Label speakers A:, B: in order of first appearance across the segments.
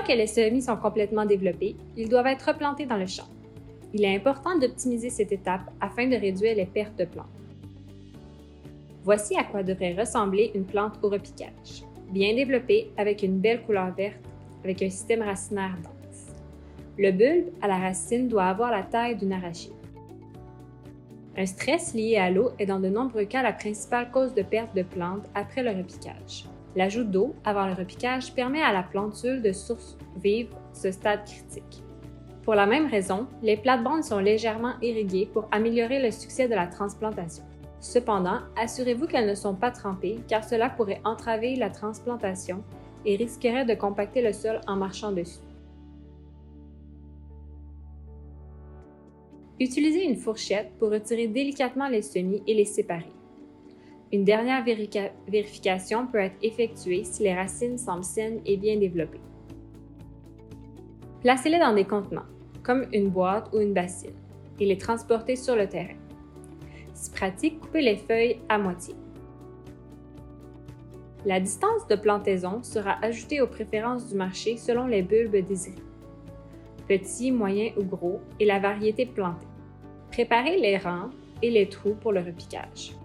A: que les semis sont complètement développés, ils doivent être replantés dans le champ. Il est important d'optimiser cette étape afin de réduire les pertes de plantes. Voici à quoi devrait ressembler une plante au repiquage. Bien développée, avec une belle couleur verte, avec un système racinaire dense. Le bulbe à la racine doit avoir la taille d'une arachide. Un stress lié à l'eau est dans de nombreux cas la principale cause de perte de plantes après le repiquage. L'ajout d'eau avant le repiquage permet à la plantule de survivre ce stade critique. Pour la même raison, les plates-bandes sont légèrement irriguées pour améliorer le succès de la transplantation. Cependant, assurez-vous qu'elles ne sont pas trempées car cela pourrait entraver la transplantation et risquerait de compacter le sol en marchant dessus. Utilisez une fourchette pour retirer délicatement les semis et les séparer. Une dernière vérification peut être effectuée si les racines semblent saines et bien développées. Placez-les dans des contenants, comme une boîte ou une bassine, et les transportez sur le terrain. Si pratique, coupez les feuilles à moitié. La distance de plantaison sera ajoutée aux préférences du marché selon les bulbes désirés. Petit, moyen ou gros, et la variété plantée. Préparez les rangs et les trous pour le repiquage.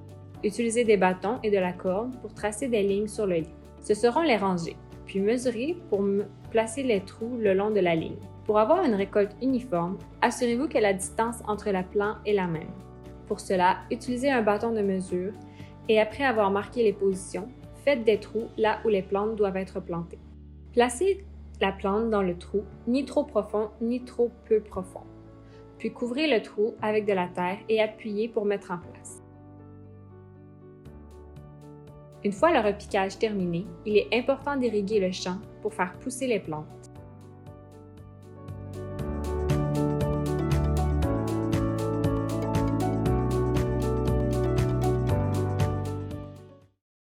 A: Utilisez des bâtons et de la corde pour tracer des lignes sur le lit. Ce seront les rangées, puis mesurez pour placer les trous le long de la ligne. Pour avoir une récolte uniforme, assurez-vous que la distance entre la plante est la même. Pour cela, utilisez un bâton de mesure et après avoir marqué les positions, faites des trous là où les plantes doivent être plantées. Placez la plante dans le trou, ni trop profond ni trop peu profond. Puis couvrez le trou avec de la terre et appuyez pour mettre en place. Une fois le repiquage terminé, il est important d'irriguer le champ pour faire pousser les plantes.